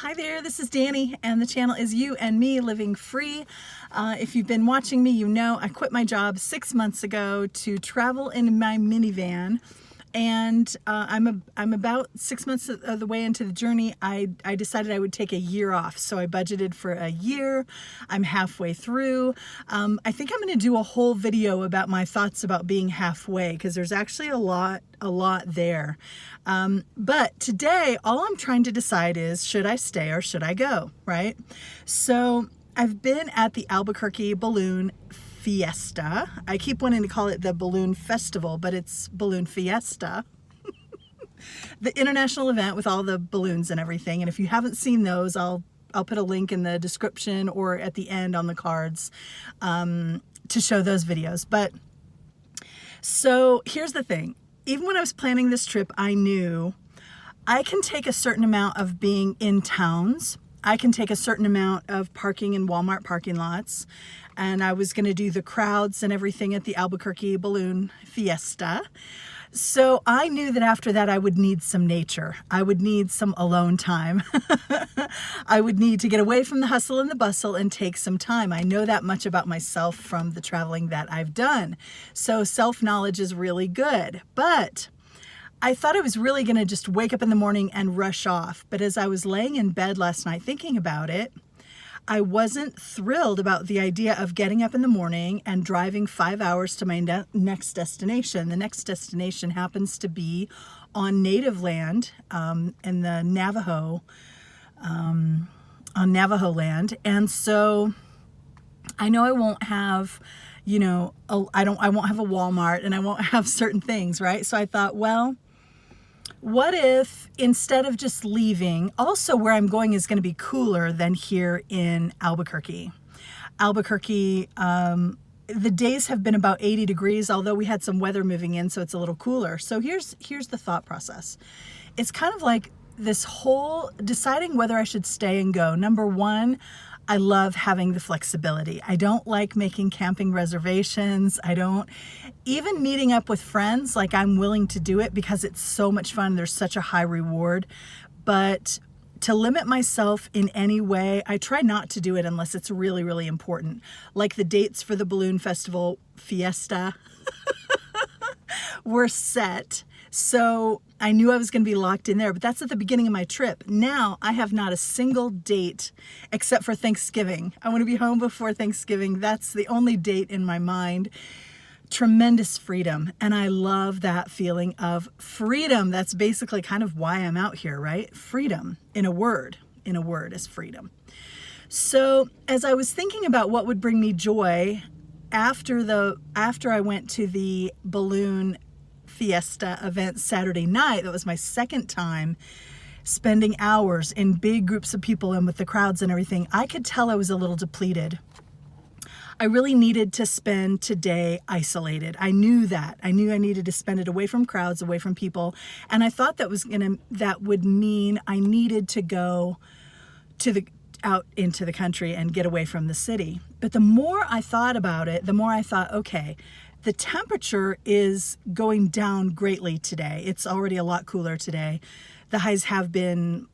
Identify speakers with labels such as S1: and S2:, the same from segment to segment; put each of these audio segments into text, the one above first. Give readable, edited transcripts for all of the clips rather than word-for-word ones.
S1: Hi there, this is Dani, and the channel is You and Me Living Free. If you've been watching me, you know I quit my job 6 months ago to travel in my minivan, and I'm about 6 months of the way into the journey. I decided I would take a year off, so I budgeted for a year. I'm halfway through. I think I'm going to do a whole video about my thoughts about being halfway, because there's actually a lot there. But today, all I'm trying to decide is, should I stay or should I go, right? So I've been at the Albuquerque Balloon Fiesta. I keep wanting to call it the Balloon Festival, but it's Balloon Fiesta. The international event with all the balloons and everything. And if you haven't seen those, I'll put a link in the description or at the end on the cards to show those videos. But so here's the thing. Even when I was planning this trip, I knew I can take a certain amount of being in towns. I can take a certain amount of parking in Walmart parking lots. And I was going to do the crowds and everything at the Albuquerque Balloon Fiesta. So I knew that after that I would need some nature. I would need some alone time. I would need to get away from the hustle and the bustle and take some time. I know that much about myself from the traveling that I've done. So self-knowledge is really good. But I thought I was really going to just wake up in the morning and rush off. But as I was laying in bed last night thinking about it, I wasn't thrilled about the idea of getting up in the morning and driving 5 hours to my next destination. The next destination happens to be on native land in the Navajo, on Navajo land. And so I know I won't have, I won't have a Walmart and I won't have certain things, right? So I thought, well, what if instead of just leaving, also where I'm going is going to be cooler than here in Albuquerque. Albuquerque, the days have been about 80 degrees, although we had some weather moving in, so it's a little cooler. So here's the thought process. It's kind of like this whole deciding whether I should stay and go. Number one, I love having the flexibility. I don't like making camping reservations. I don't even meeting up with friends, like I'm willing to do it because it's so much fun. There's such a high reward. But to limit myself in any way, I try not to do it unless it's really, really important. Like the dates for the Balloon Festival Fiesta were set. So I knew I was going to be locked in there, but that's at the beginning of my trip. Now I have not a single date except for Thanksgiving. I want to be home before Thanksgiving. That's the only date in my mind. Tremendous freedom. And I love that feeling of freedom. That's basically kind of why I'm out here, right? Freedom in a word is freedom. So as I was thinking about what would bring me joy after I went to the Balloon Fiesta event Saturday night, that was my second time spending hours in big groups of people and with the crowds and everything, I could tell I was a little depleted. I really needed to spend today isolated. I knew that. I knew I needed to spend it away from crowds, away from people. And I thought that would mean I needed to go out into the country and get away from the city. But the more I thought about it, the more I thought, okay, the temperature is going down greatly today. It's already a lot cooler today. The highs have been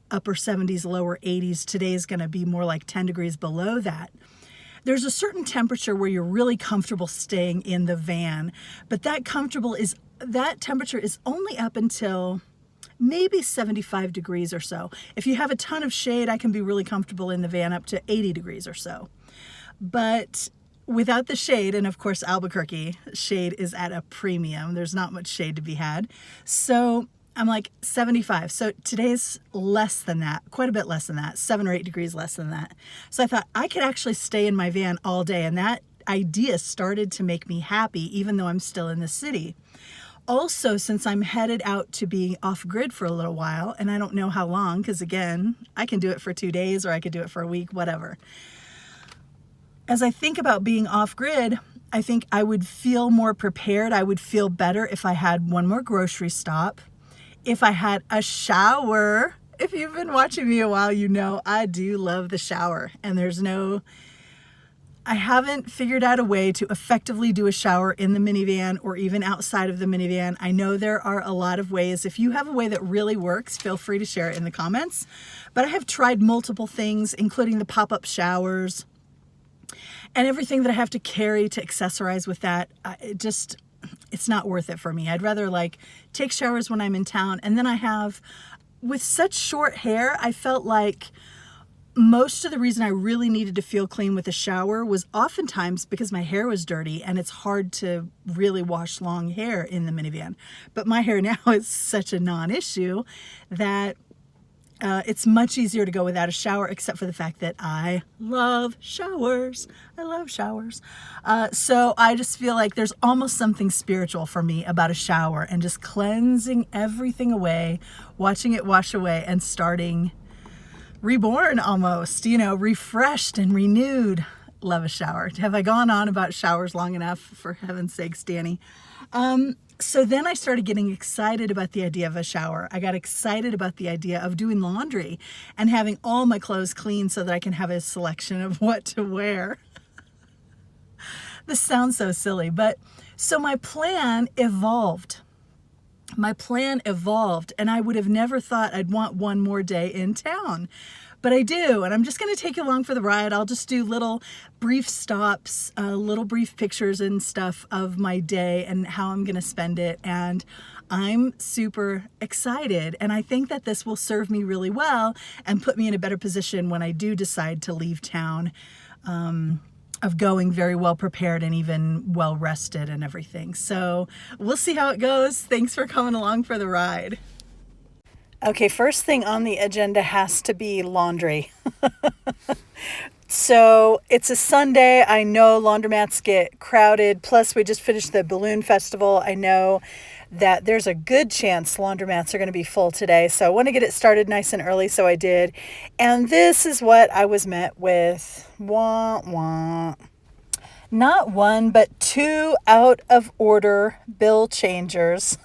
S1: upper 70s, lower 80s. Today is going to be more like 10 degrees below that. There's a certain temperature where you're really comfortable staying in the van, but that temperature is only up until maybe 75 degrees or so. If you have a ton of shade, I can be really comfortable in the van up to 80 degrees or so. But without the shade, and of course Albuquerque, shade is at a premium. There's not much shade to be had. So I'm like 75. So today's less than that, quite a bit less than that, 7 or 8 degrees less than that. So I thought I could actually stay in my van all day. And that idea started to make me happy, even though I'm still in the city. Also, since I'm headed out to be off-grid for a little while, and I don't know how long, because again, I can do it for 2 days or I could do it for a week, whatever. As I think about being off-grid, I think I would feel more prepared. I would feel better if I had one more grocery stop, if I had a shower. If you've been watching me a while, you know I do love the shower. And I haven't figured out a way to effectively do a shower in the minivan or even outside of the minivan. I know there are a lot of ways. If you have a way that really works, feel free to share it in the comments. But I have tried multiple things, including the pop-up showers and everything that I have to carry to accessorize with that. It's not worth it for me. I'd rather like take showers when I'm in town. And then with such short hair, I felt like most of the reason I really needed to feel clean with a shower was oftentimes because my hair was dirty, and it's hard to really wash long hair in the minivan. But my hair now is such a non-issue that it's much easier to go without a shower, except for the fact that I love showers. I love showers. So I just feel like there's almost something spiritual for me about a shower and just cleansing everything away, watching it wash away, and starting reborn almost, refreshed and renewed. Love a shower. Have I gone on about showers long enough? For heaven's sakes, Dani. So then I started getting excited about the idea of a shower. I got excited about the idea of doing laundry and having all my clothes clean so that I can have a selection of what to wear. This sounds so silly, but so my plan evolved. And I would have never thought I'd want one more day in town, but I do. And I'm just going to take you along for the ride. I'll just do little brief stops, little brief pictures and stuff of my day and how I'm going to spend it. And I'm super excited. And I think that this will serve me really well and put me in a better position when I do decide to leave town, of going very well prepared and even well rested and everything. So we'll see how it goes. Thanks for coming along for the ride. Okay, first thing on the agenda has to be laundry. So it's a Sunday. I know laundromats get crowded. Plus, we just finished the balloon festival. I know that there's a good chance laundromats are going to be full today. So I want to get it started nice and early, so I did. And this is what I was met with. Wah, wah. Not one, but two out of order bill changers.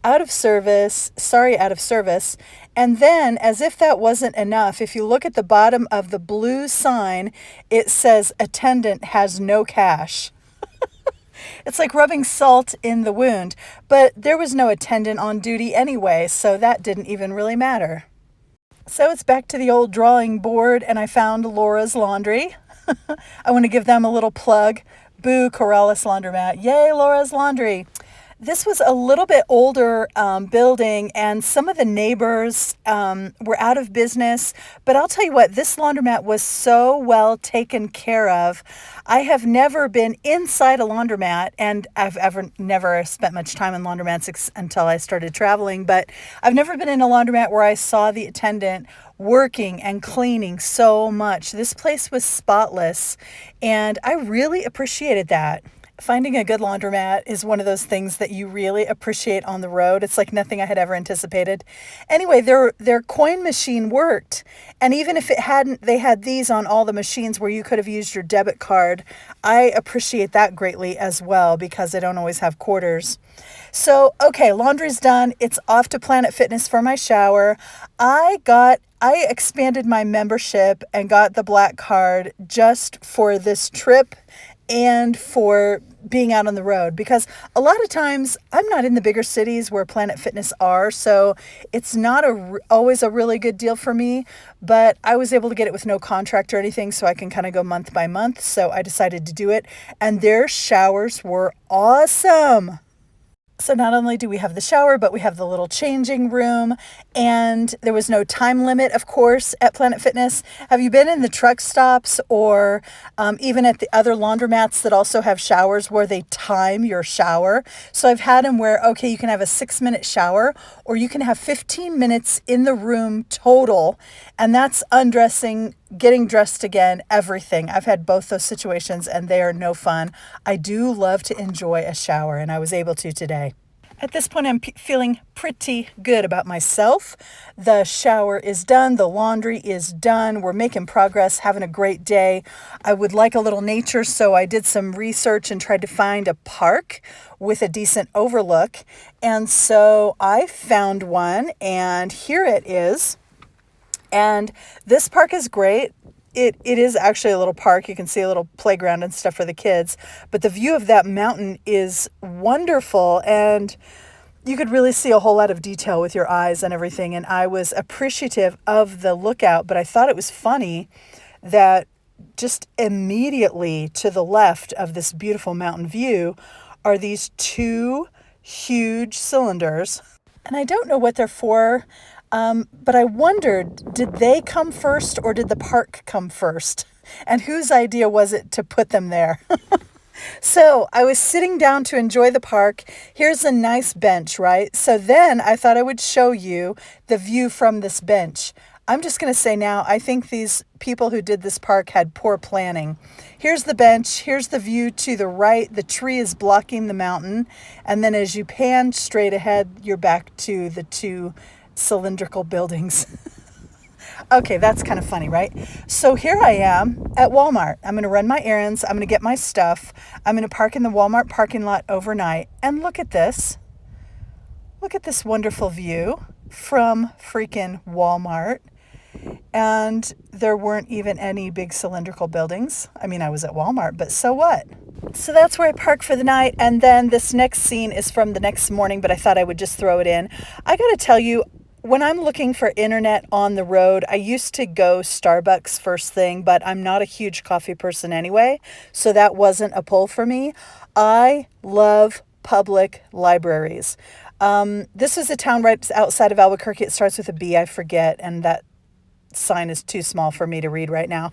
S1: Out of service. And then, as if that wasn't enough, if you look at the bottom of the blue sign, it says attendant has no cash. It's like rubbing salt in the wound, but there was no attendant on duty anyway, so that didn't even really matter. So it's back to the old drawing board, and I found Laura's Laundry. I want to give them a little plug. Boo, Corrales Laundromat. Yay, Laura's Laundry. This was a little bit older building, and some of the neighbors were out of business. But I'll tell you what, this laundromat was so well taken care of. I have never been inside a laundromat, and I've never spent much time in laundromats until I started traveling. But I've never been in a laundromat where I saw the attendant working and cleaning so much. This place was spotless, and I really appreciated that. Finding a good laundromat is one of those things that you really appreciate on the road. It's like nothing I had ever anticipated. Anyway, their coin machine worked. And even if it hadn't, they had these on all the machines where you could have used your debit card. I appreciate that greatly as well because I don't always have quarters. So, okay, laundry's done. It's off to Planet Fitness for my shower. I expanded my membership and got the black card just for this trip and for being out on the road, because a lot of times I'm not in the bigger cities where Planet Fitness are, so it's not always a really good deal for me, but I was able to get it with no contract or anything, so I can kind of go month by month, so I decided to do it, and their showers were awesome. So not only do we have the shower, but we have the little changing room, and there was no time limit, of course, at Planet Fitness. Have you been in the truck stops or even at the other laundromats that also have showers where they time your shower? So I've had them where, okay, you can have a 6-minute shower or you can have 15 minutes in the room total, and that's undressing, getting dressed again, everything. I've had both those situations and they are no fun. I do love to enjoy a shower, and I was able to today. At this point, I'm feeling pretty good about myself. The shower is done. The laundry is done. We're making progress, having a great day. I would like a little nature, so I did some research and tried to find a park with a decent overlook. And so I found one, and here it is. And this park is great. it is actually a little park. You can see a little playground and stuff for the kids, but the view of that mountain is wonderful, and you could really see a whole lot of detail with your eyes and everything. And I was appreciative of the lookout, but I thought it was funny that just immediately to the left of this beautiful mountain view are these two huge cylinders. And I don't know what they're for, but I wondered, did they come first or did the park come first? And whose idea was it to put them there? So I was sitting down to enjoy the park. Here's a nice bench, right? So then I thought I would show you the view from this bench. I'm just going to say now, I think these people who did this park had poor planning. Here's the bench. Here's the view to the right. The tree is blocking the mountain. And then as you pan straight ahead, you're back to the two cylindrical buildings. Okay, that's kind of funny, right? So here I am at Walmart. I'm going to run my errands. I'm going to get my stuff. I'm going to park in the Walmart parking lot overnight. And look at this. Look at this wonderful view from freaking Walmart. And there weren't even any big cylindrical buildings. I mean, I was at Walmart, but so what? So that's where I parked for the night. And then this next scene is from the next morning, but I thought I would just throw it in. I got to tell you, when I'm looking for internet on the road, I used to go Starbucks first thing, but I'm not a huge coffee person anyway, so that wasn't a pull for me. I love public libraries. This is a town right outside of Albuquerque. It starts with a B, I forget, and that sign is too small for me to read right now.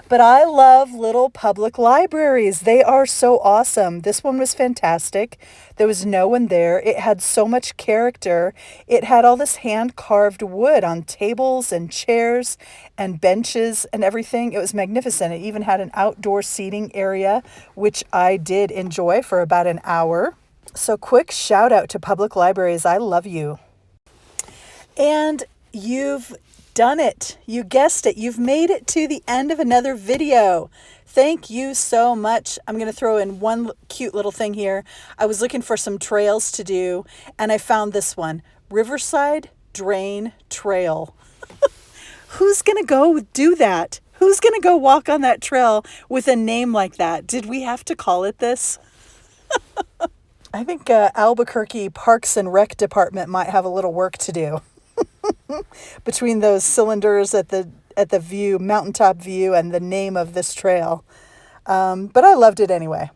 S1: But I love little public libraries. They are so awesome. This one was fantastic. There was no one there. It had so much character. It had all this hand-carved wood on tables and chairs and benches and everything. It was magnificent. It even had an outdoor seating area, which I did enjoy for about an hour. So quick shout out to public libraries. I love you. And you've done it. You guessed it. You've made it to the end of another video. Thank you so much. I'm going to throw in one cute little thing here. I was looking for some trails to do, and I found this one, Riverside Drain Trail. Who's going to go do that? Who's going to go walk on that trail with a name like that? Did we have to call it this? I think Albuquerque Parks and Rec Department might have a little work to do. Between those cylinders at the view, mountaintop view, and the name of this trail. But I loved it anyway.